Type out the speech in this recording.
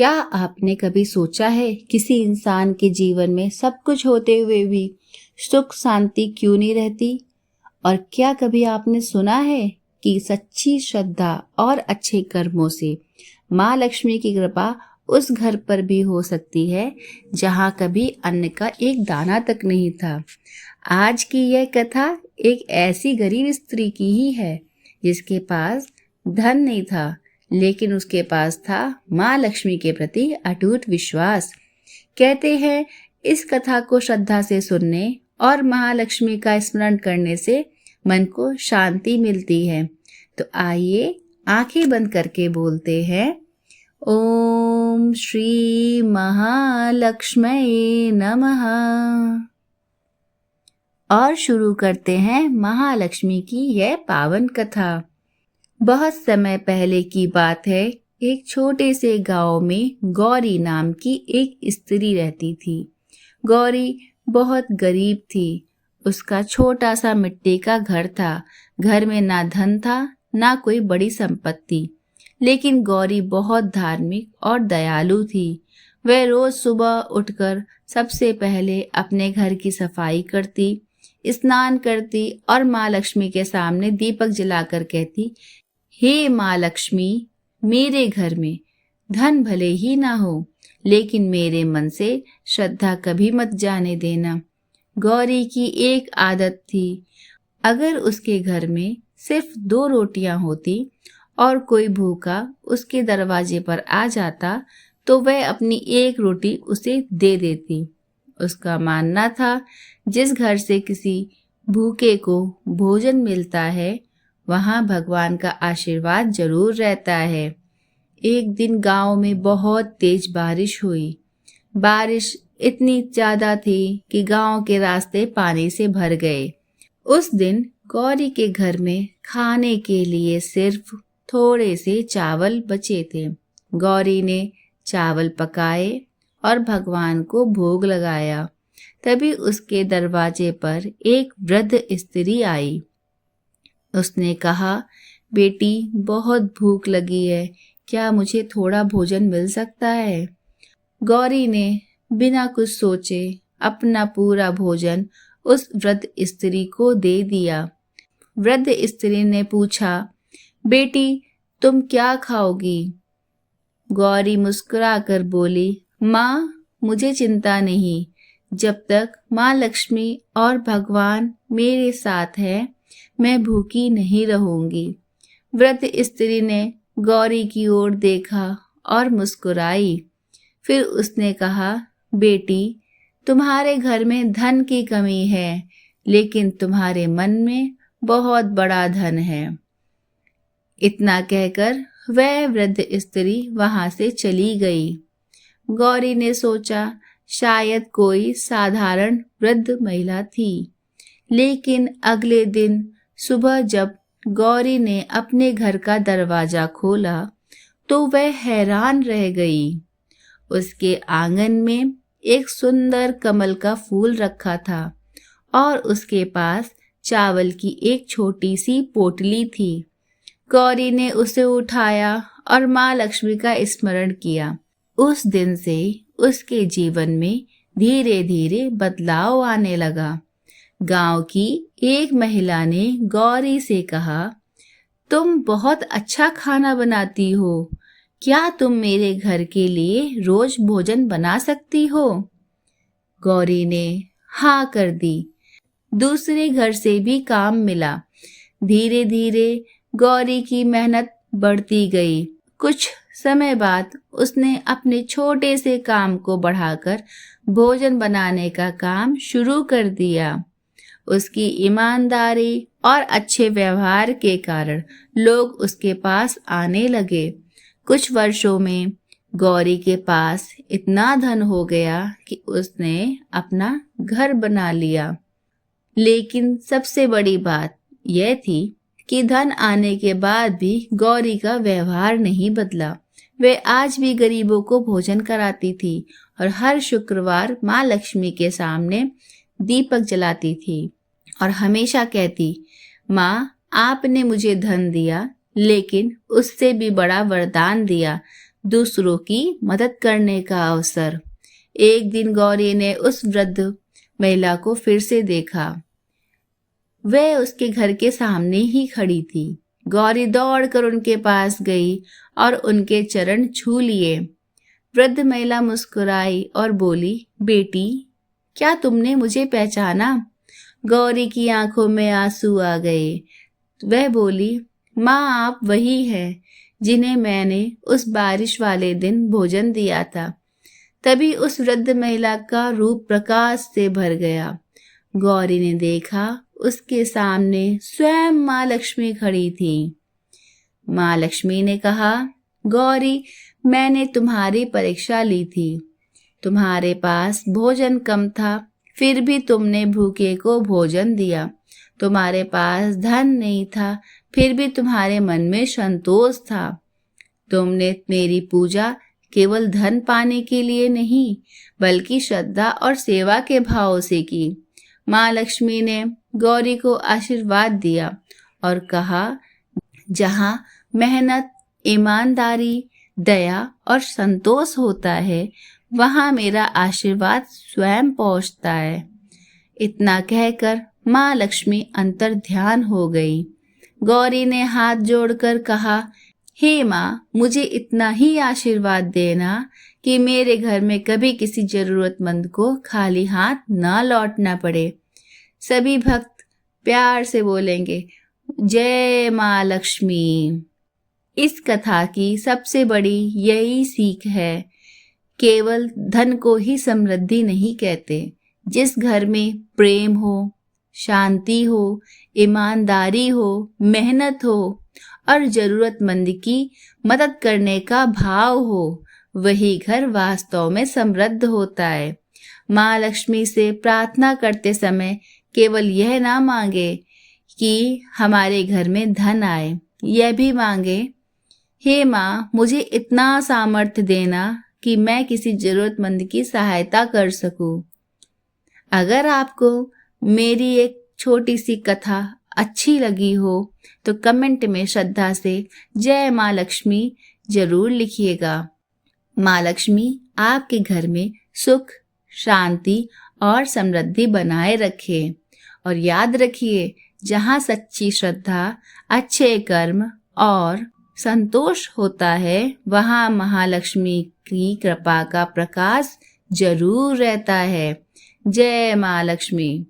क्या आपने कभी सोचा है किसी इंसान के जीवन में सब कुछ होते हुए भी सुख शांति क्यों नहीं रहती? और क्या कभी आपने सुना है कि सच्ची श्रद्धा और अच्छे कर्मों से माँ लक्ष्मी की कृपा उस घर पर भी हो सकती है जहाँ कभी अन्न का एक दाना तक नहीं था। आज की यह कथा एक ऐसी गरीब स्त्री की ही है जिसके पास धन नहीं था, लेकिन उसके पास था माँ लक्ष्मी के प्रति अटूट विश्वास। कहते हैं इस कथा को श्रद्धा से सुनने और महालक्ष्मी का स्मरण करने से मन को शांति मिलती है। तो आइए आंखें बंद करके बोलते हैं, ओम श्री महालक्ष्मी नमः। और शुरू करते हैं महालक्ष्मी की यह पावन कथा। बहुत समय पहले की बात है। एक छोटे से गांव में गौरी नाम की एक स्त्री रहती थी। गौरी बहुत गरीब थी। उसका छोटा सा मिट्टी का घर था। घर में ना धन था ना कोई बड़ी संपत्ति, लेकिन गौरी बहुत धार्मिक और दयालु थी। वह रोज सुबह उठकर सबसे पहले अपने घर की सफाई करती, स्नान करती और माँ लक्ष्मी के सामने दीपक जलाकर कहती, हे माँ लक्ष्मी, मेरे घर में धन भले ही ना हो, लेकिन मेरे मन से श्रद्धा कभी मत जाने देना। गौरी की एक आदत थी, अगर उसके घर में सिर्फ 2 रोटियां होती और कोई भूखा उसके दरवाजे पर आ जाता तो वह अपनी एक रोटी उसे दे देती। उसका मानना था, जिस घर से किसी भूखे को भोजन मिलता है वहाँ भगवान का आशीर्वाद जरूर रहता है। एक दिन गांव में बहुत तेज बारिश हुई। बारिश इतनी ज्यादा थी कि गांव के रास्ते पानी से भर गए। उस दिन गौरी के घर में खाने के लिए सिर्फ थोड़े से चावल बचे थे। गौरी ने चावल पकाए और भगवान को भोग लगाया। तभी उसके दरवाजे पर एक वृद्ध स्त्री आई। उसने कहा, बेटी, बहुत भूख लगी है, क्या मुझे थोड़ा भोजन मिल सकता है? गौरी ने बिना कुछ सोचे अपना पूरा भोजन उस वृद्ध स्त्री को दे दिया। वृद्ध स्त्री ने पूछा, बेटी, तुम क्या खाओगी? गौरी मुस्कुराकर बोली, माँ, मुझे चिंता नहीं, जब तक माँ लक्ष्मी और भगवान मेरे साथ हैं मैं भूखी नहीं रहूंगी। वृद्ध स्त्री ने गौरी की ओर देखा और मुस्कुराई। फिर उसने कहा, बेटी, तुम्हारे घर में धन की कमी है, लेकिन तुम्हारे मन में बहुत बड़ा धन है। इतना कहकर वह वृद्ध स्त्री वहां से चली गई। गौरी ने सोचा, शायद कोई साधारण वृद्ध महिला थी। लेकिन अगले दिन सुबह जब गौरी ने अपने घर का दरवाजा खोला तो वह हैरान रह गई। उसके आंगन में एक सुंदर कमल का फूल रखा था और उसके पास चावल की एक छोटी सी पोटली थी। गौरी ने उसे उठाया और माँ लक्ष्मी का स्मरण किया। उस दिन से उसके जीवन में धीरे धीरे बदलाव आने लगा। गांव की एक महिला ने गौरी से कहा, तुम बहुत अच्छा खाना बनाती हो, क्या तुम मेरे घर के लिए रोज भोजन बना सकती हो? गौरी ने हाँ कर दी। दूसरे घर से भी काम मिला। धीरे धीरे गौरी की मेहनत बढ़ती गई। कुछ समय बाद उसने अपने छोटे से काम को बढ़ाकर भोजन बनाने का काम शुरू कर दिया। उसकी ईमानदारी और अच्छे व्यवहार के कारण लोग उसके पास आने लगे। कुछ वर्षों में गौरी के पास इतना धन हो गया कि उसने अपना घर बना लिया। लेकिन सबसे बड़ी बात यह थी कि धन आने के बाद भी गौरी का व्यवहार नहीं बदला। वह आज भी गरीबों को भोजन कराती थी और हर शुक्रवार माँ लक्ष्मी के सामने दीपक जलाती थी और हमेशा कहती, माँ, आपने मुझे धन दिया, लेकिन उससे भी बड़ा वरदान दिया। दूसरों की मदद करने का अवसर। एक दिन गौरी ने उस वृद्ध महिला को फिर से देखा। वह उसके घर के सामने ही खड़ी थी। गौरी दौड़कर उनके पास गई और उनके चरण छू लिए। वृद्ध महिला मुस्कुराई और बोली, बेटी, क्या तुमने मुझे पहचाना? गौरी की आंखों में आंसू आ गए। वह बोली, माँ, आप वही हैं जिन्हें मैंने उस बारिश वाले दिन भोजन दिया था। तभी उस वृद्ध महिला का रूप प्रकाश से भर गया। गौरी ने देखा, उसके सामने स्वयं माँ लक्ष्मी खड़ी थी। माँ लक्ष्मी ने कहा, गौरी, मैंने तुम्हारी परीक्षा ली थी। तुम्हारे पास भोजन कम था, फिर भी तुमने भूखे को भोजन दिया। तुम्हारे पास धन नहीं था, फिर भी तुम्हारे मन में संतोष था। तुमने मेरी पूजा केवल धन पाने के लिए नहीं, बल्कि श्रद्धा और सेवा के भाव से की। माँ लक्ष्मी ने गौरी को आशीर्वाद दिया और कहा, जहाँ मेहनत, ईमानदारी, दया और संतोष होता है, वहाँ मेरा आशीर्वाद स्वयं पहुँचता है। इतना कहकर माँ लक्ष्मी अंतर ध्यान हो गई। गौरी ने हाथ जोड़कर कहा, हे माँ, मुझे इतना ही आशीर्वाद देना कि मेरे घर में कभी किसी जरूरतमंद को खाली हाथ न लौटना पड़े। सभी भक्त प्यार से बोलेंगे, जय माँ लक्ष्मी। इस कथा की सबसे बड़ी यही सीख है, केवल धन को ही समृद्धि नहीं कहते। जिस घर में प्रेम हो, शांति हो, ईमानदारी हो, मेहनत हो और जरूरतमंद की मदद करने का भाव हो, वही घर वास्तव में समृद्ध होता है। माँ लक्ष्मी से प्रार्थना करते समय केवल यह ना मांगे कि हमारे घर में धन आए, यह भी मांगे, हे माँ, मुझे इतना सामर्थ्य देना कि मैं किसी जरूरतमंद की सहायता कर सकूं। अगर आपको मेरी एक छोटी सी कथा अच्छी लगी हो तो कमेंट में श्रद्धा से जय माँ लक्ष्मी जरूर लिखिएगा। माँ लक्ष्मी आपके घर में सुख, शांति और समृद्धि बनाए रखे। और याद रखिए, जहाँ सच्ची श्रद्धा, अच्छे कर्म और संतोष होता है, वहाँ महालक्ष्मी की कृपा का प्रकाश जरूर रहता है। जय माँ लक्ष्मी।